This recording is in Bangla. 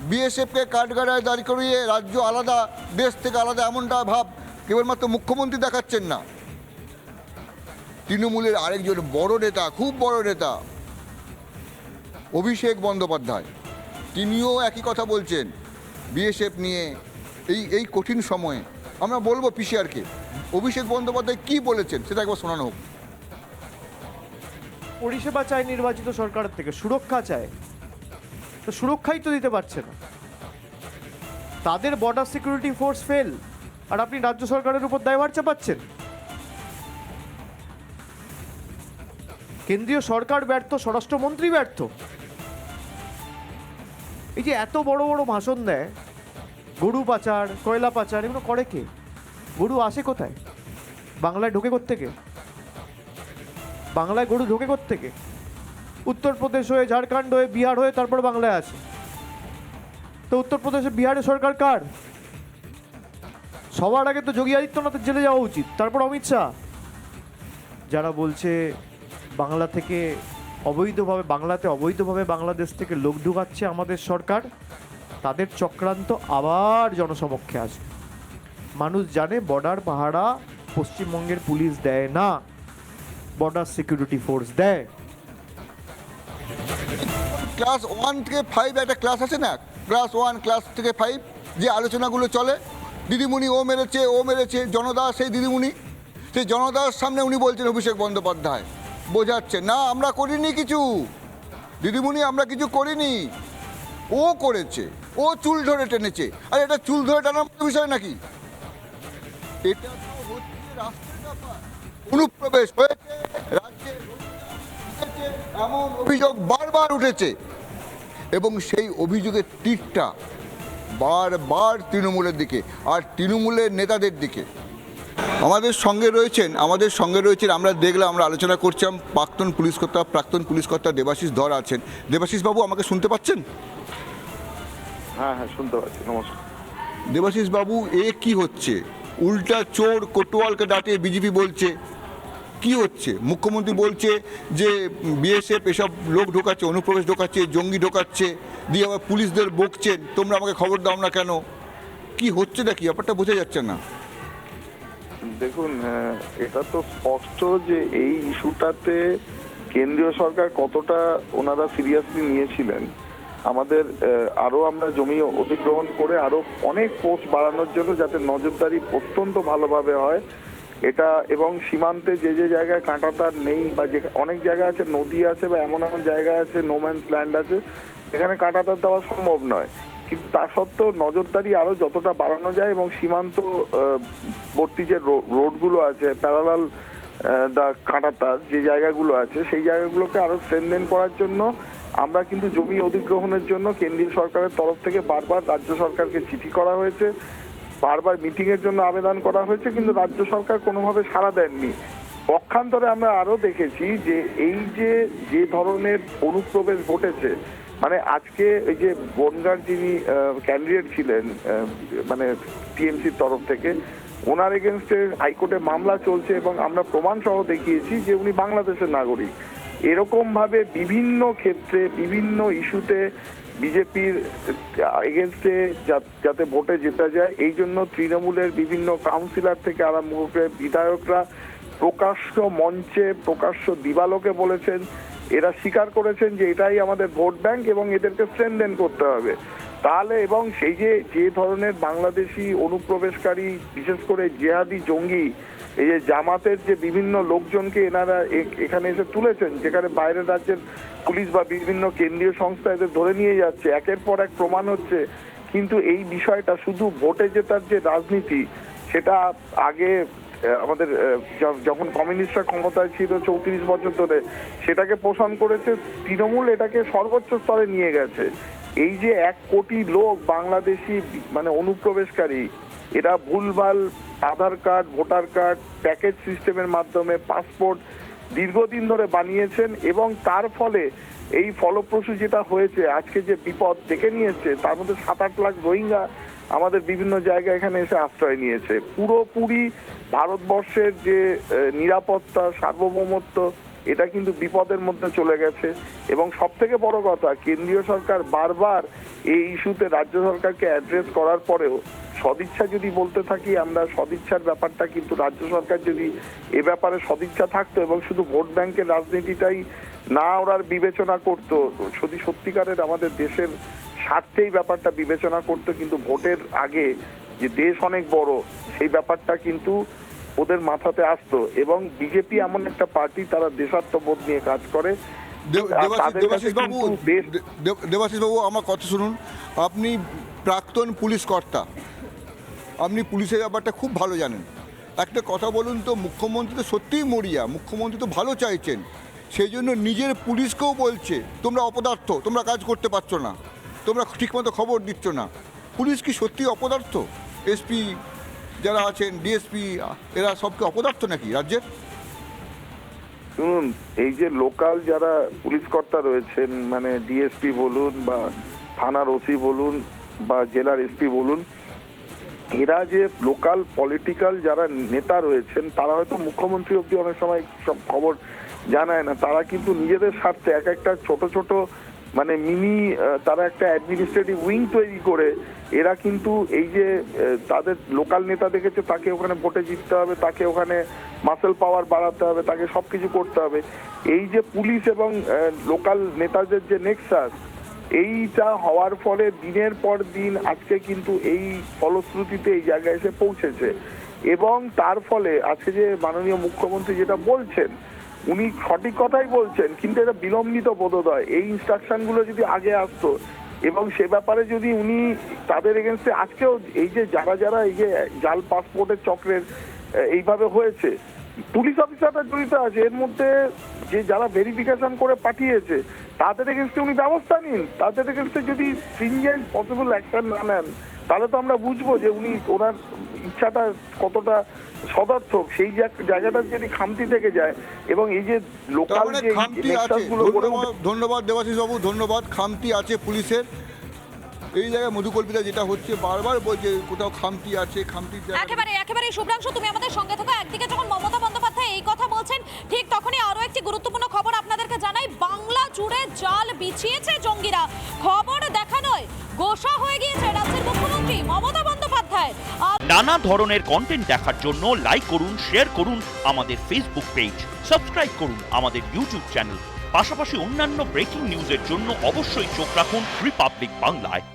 বিএসএফকে কাঠগড়ায় দাঁড় করিয়ে রাজ্য আলাদা, দেশ থেকে আলাদা এমনটা ভাব কেবলমাত্র মুখ্যমন্ত্রী দেখাচ্ছেন না, তৃণমূলের আরেকজন বড় নেতা, খুব বড় নেতা অভিষেক বন্দ্যোপাধ্যায়, তিনিও একই কথা বলছেন বিএসএফ নিয়ে। এই কঠিন সময়ে আমরা বলবো পিসিআরকে, অভিষেক বন্দ্যোপাধ্যায় কি বলেছেন সেটা একবার শোনানো হোক। পরিষেবা চায় নির্বাচিত সরকারের থেকে, সুরক্ষা চায়, তো সুরক্ষাই তো দিতে পারছে না। তাদের বর্ডার সিকিউরিটি ফোর্স ফেল, আর আপনি রাজ্য সরকারের উপর দায়ভার চাপাচ্ছেন। কেন্দ্রীয় সরকার ব্যর্থ, স্বরাষ্ট্রমন্ত্রী ব্যর্থ। এই যে এত বড় বড় ভাষণ দেয়, গরু পাচার, কয়লা পাচার, এগুলো করে কে? গরু আসে কোথায়? বাংলায় ঢোকে কোত্থেকে? বাংলায় গরু ঢোকে কোত্থেকে? উত্তরপ্রদেশ হয়ে, ঝাড়খণ্ড হয়ে, বিহার হয়ে তারপর বাংলায় আসে। তো উত্তরপ্রদেশে বিহারের সরকার কার? সবার আগে তো যোগী আদিত্যনাথের জেলে যাওয়া উচিত, তারপর অমিত শাহ। যারা বলছে বাংলা থেকে অবৈধভাবে বাংলাদেশ থেকে লোক ঢুকাচ্ছে আমাদের সরকার, তাদের চক্রান্ত আবার জনসমক্ষে আসবে। মানুষ জানে বর্ডার পাহারা পশ্চিমবঙ্গের পুলিশ দেয় না, বর্ডার সিকিউরিটি ফোর্স দেয়। ক্লাস 1 থেকে 5 একটা ক্লাস আছে না, ক্লাস 1 ক্লাস থেকে 5 যে আলোচনাগুলো চলে, দিদিমণি ও মেরেছে, জনদাস সেই দিদিমণি, সেই জনদাস সামনে উনি বলছেন অভিষেক বন্দ্যোপাধ্যায় বোঝাচ্ছে না আমরা করিনি কিছু, দিদিমণি আমরা কিছু করিনি, ও করেছে, ও চুল ধরে টেনেছে। আর এটা চুল ধরে টানার বিষয় নাকি? এটা তো হচ্ছে রাষ্ট্রের ব্যাপার। অনুপ্রবেশ হয়েছে, রাজ্যে এমন অভিযোগ বারবার উঠেছে, এবং সেই অভিযোগের তীরটা বারবার তৃণমূলের দিকে আর তৃণমূলের নেতাদের দিকে। আমাদের সঙ্গে রয়েছেন আমরা দেখলাম, আমরা আলোচনা করছিলাম প্রাক্তন পুলিশ কর্তা দেবাশিস ধর আছেন। দেবাশিস বাবু আমাকে শুনতে পাচ্ছেন? হ্যাঁ শুনতে পাচ্ছি, নমস্কার। দেবাশিস বাবু, কি হচ্ছে? উল্টা চোর কোতোয়ালকে ডাটিয়ে বিজেপি বলছে, কি হচ্ছে? মুখ্যমন্ত্রী বলছে যে বিএসএফ এসব লোক ঢোকাচ্ছে, অনুপ্রবেশ ঢোকাচ্ছে, জঙ্গি ঢোকাচ্ছে, দিয়ে আবার পুলিশদের বকছেন তোমরা আমাকে খবর দাও না কেন। কি হচ্ছে নাকি ব্যাপারটা বোঝা যাচ্ছে না। দেখুন, এটা তো স্পষ্ট যে এই ইস্যুটাতে কেন্দ্রীয় সরকার কতটা ওনারা সিরিয়াসলি নিয়েছিলেন। আমাদের আরো আমরা জমি অধিগ্রহণ করে আরো অনেক পোস্ট বাড়ানোর জন্য, যাতে নজরদারি অত্যন্ত ভালোভাবে হয় এটা, এবং সীমান্তে যে যে জায়গায় কাঁটাতার নেই বা যে অনেক জায়গা আছে নদী আছে বা এমন এমন জায়গা আছে নোম্যান্স ল্যান্ড আছে এখানে কাঁটাতার দেওয়া সম্ভব নয়, কিন্তু তা সত্ত্বেও নজরদারি আরো যতটা বাড়ানো যায় এবং সীমান্তবর্তী যে রোডগুলো আছে প্যারালাল কাঁটাতার যে জায়গাগুলো আছে সেই জায়গাগুলোকে আরো স্ট্রেনথেন করার জন্য আমরা কিন্তু জমি অধিগ্রহণের জন্য কেন্দ্রীয় সরকারের তরফ থেকে বারবার রাজ্য সরকারকে চিঠি করা হয়েছে, বারবার মিটিং এর জন্য আবেদন করা হয়েছে, কিন্তু রাজ্য সরকার কোনোভাবে সাড়া দেননি। পক্ষান্তরে আমরা আরো দেখেছি যে এই যে ধরনের অনুপ্রবেশ ঘটেছে, মানে আজকে এই যে বনগার যিনি ক্যান্ডিডেট ছিলেন মানে টিএমসির তরফ থেকে, ওনার এগেনস্টে হাইকোর্টে মামলা চলছে এবং আমরা প্রমাণ সহ দেখিয়েছি যে উনি বাংলাদেশের নাগরিক। এরকম ভাবে বিভিন্ন ক্ষেত্রে বিভিন্ন ইস্যুতে বিজেপির এগেনস্টে যাতে ভোটে জেতা যায়, এই জন্য তৃণমূলের বিভিন্ন কাউন্সিলর থেকে আরম্ভ করে বিধায়করা প্রকাশ্য মঞ্চে প্রকাশ্য দিবালোকে বলেছেন, এরা স্বীকার করেছেন যে এটাই আমাদের ভোট ব্যাংক এবং এদেরকে স্ট্রেনথেন করতে হবে। তাহলে এবং সেই যে ধরনের বাংলাদেশি অনুপ্রবেশকারী, বিশেষ করে জেহাদি জঙ্গি, এই যে জামাতের যে বিভিন্ন লোকজনকে এনারা এখানে এসে তুলেছেন, যেখানে বাইরের রাজ্যের পুলিশ বা বিভিন্ন কেন্দ্রীয় সংস্থা এদের ধরে নিয়ে যাচ্ছে, একের পর এক প্রমাণ হচ্ছে। কিন্তু এই বিষয়টা শুধু ভোটে জেতার যে রাজনীতি, সেটা আগে আমাদের যখন কমিউনিস্টরা ক্ষমতায় ছিল 34 বছর ধরে, সেটাকে পোষণ করেছে তৃণমূল, এটাকে সর্বোচ্চ স্তরে নিয়ে গেছে। এই যে 1 কোটি লোক বাংলাদেশি মানে অনুপ্রবেশকারী, এরা ভুলভাল আধার কার্ড, ভোটার কার্ড, প্যাকেজ সিস্টেমের মাধ্যমে পাসপোর্ট দীর্ঘদিন ধরে বানিয়েছেন, এবং তার ফলে এই ফলপ্রসূ যেটা হয়েছে, আজকে যে বিপদ ডেকে নিয়েছে, তার মধ্যে 7-8 লাখ রোহিঙ্গা আমাদের বিভিন্ন জায়গায় এখানে এসে আশ্রয় নিয়েছে। পুরোপুরি ভারতবর্ষের যে নিরাপত্তা, সার্বভৌমত্ব, এটা কিন্তু বিপদের মধ্যে চলে গেছে। এবং সব থেকে বড় কথা, কেন্দ্রীয় সরকার বারবার এই ইস্যুতে রাজ্য সরকারকে অ্যাড্রেস করার পরেও সদিচ্ছা যদি বলতে থাকি আমরা, সদিচ্ছার ব্যাপারটা কিন্তু রাজ্য সরকার যদি এ ব্যাপারে সদিচ্ছা থাকতো এবং শুধু ভোট ব্যাংকের রাজনীতিটাই না ওরা বিবেচনা করতো, যদি সত্যিকারের আমাদের দেশের স্বার্থেই ব্যাপারটা বিবেচনা করতো, কিন্তু ভোটের আগে যে দেশ অনেক বড় সেই ব্যাপারটা কিন্তু ওদের মাথাতে আসতো। এবং বিজেপি এমন একটা পার্টি, তারা দেশাত্মবোধ নিয়ে কাজ করে। দেবাশিস বাবু আমার কথা শুনুন, আপনি প্রাক্তন পুলিশ কর্তা, আপনি পুলিশের ব্যাপারটা খুব ভালো জানেন। একটা কথা বলুন তো, মুখ্যমন্ত্রী তো সত্যিই মরিয়া, মুখ্যমন্ত্রী তো ভালো চাইছেন, সেই জন্য নিজের পুলিশকেও বলছে তোমরা অপদার্থ, তোমরা কাজ করতে পারছো না, তোমরা ঠিকমতো খবর দিচ্ছ না। পুলিশ কি সত্যি অপদার্থ? এসপি যারা আছেন, ডিএসপি, এরা সব কি অপদার্থ নাকি রাজ্যের? শুনুন, এই যে লোকাল যারা পুলিশ কর্তা রয়েছেন, মানে ডিএসপি বলুন বা থানার ওসি বলুন বা জেলার এসপি বলুন, এরা যে লোকাল পলিটিক্যাল যারা নেতা রয়েছেন, তারা হয়তো মুখ্যমন্ত্রী অব্দি অনেক সময় সব খবর জানায় না। তারা কিন্তু নিজেদের স্বার্থে এক একটা ছোট ছোট মানে মিনি তারা একটা অ্যাডমিনিস্ট্রেটিভ উইং তৈরি করে এরা কিন্তু এই যে তাদের লোকাল নেতা দেখেছে তাকে ওখানে ভোটে জিততে হবে, তাকে ওখানে মাসেল পাওয়ার বাড়াতে হবে, তাকে সবকিছু করতে হবে। এই যে পুলিশ এবং লোকাল নেতাদের যে নেক্সাস, এইটা হওয়ার ফলে দিনের পর দিন আজকে কিন্তু এই ফলশ্রুতিতে এই জায়গায় এসে পৌঁছেছে। এবং তার ফলে আজকে যে মাননীয় মুখ্যমন্ত্রী যেটা বলছেন, উনি সঠিক কথাই বলছেন, কিন্তু এটা বিলম্বিত বোধোদয়। এই ইনস্ট্রাকশনগুলো যদি আগে আসতো এবং সে ব্যাপারে যদি উনি তাদের এগেনস্টে আজকেও এই যে যারা যারা এই যে জাল পাসপোর্টের চক্রের এইভাবে হয়েছে, পুলিশ অফিসাররা জড়িত আছে এর মধ্যে, যে যারা ভেরিফিকেশন করে পাঠিয়েছে তাদের এগেনস্টে উনি ব্যবস্থা নিন। তাদের এগেনস্টে যদি স্ট্রিনজেন্ট পসিবল অ্যাকশন না নেন, তাহলে তো আমরা বুঝবো যে উনি ওনার ইচ্ছাটা কতটা সদর্থক। সেই জায়গাটা যদি খামতি থেকে যায় এবং এই যে লোকাল যে নেক্সাসগুলো গড়ে ওঠে। ধন্যবাদ দেবাশিস বাবু, ধন্যবাদ। খামতি আছে পুলিশের এই জায়গায়, মধুকল্পিতা যেটা হচ্ছে বারবার বলছে কোথাও খামতি আছে, খামতির জায়গা। একেবারে শুভ্রাংশু, তুমি আমাদের সঙ্গে থাকো। একদিকে যখন মমতা বন্দ্যোপাধ্যায় এই কথা বলছেন, ঠিক তখনই আরো একটি গুরুত্বপূর্ণ খবর আপনাদেরকে জানাই। বাংলা জুড়ে জাল বিছিয়েছে জঙ্গিরা। খবর দেখানোয় গোসা হয়ে গিয়েছে রাজ্যের মুখ্যমন্ত্রী মমতা বন্দ্যোপাধ্যায়। নানা ধরনের কন্টেন্ট দেখার জন্য লাইক করুন, শেয়ার করুন আমাদের ফেসবুক পেজ, সাবস্ক্রাইব করুন আমাদের ইউটিউব চ্যানেল। পাশাপাশি অন্যান্য ব্রেকিং নিউজের জন্য অবশ্যই চোখ রাখুন রিপাবলিক বাংলায়।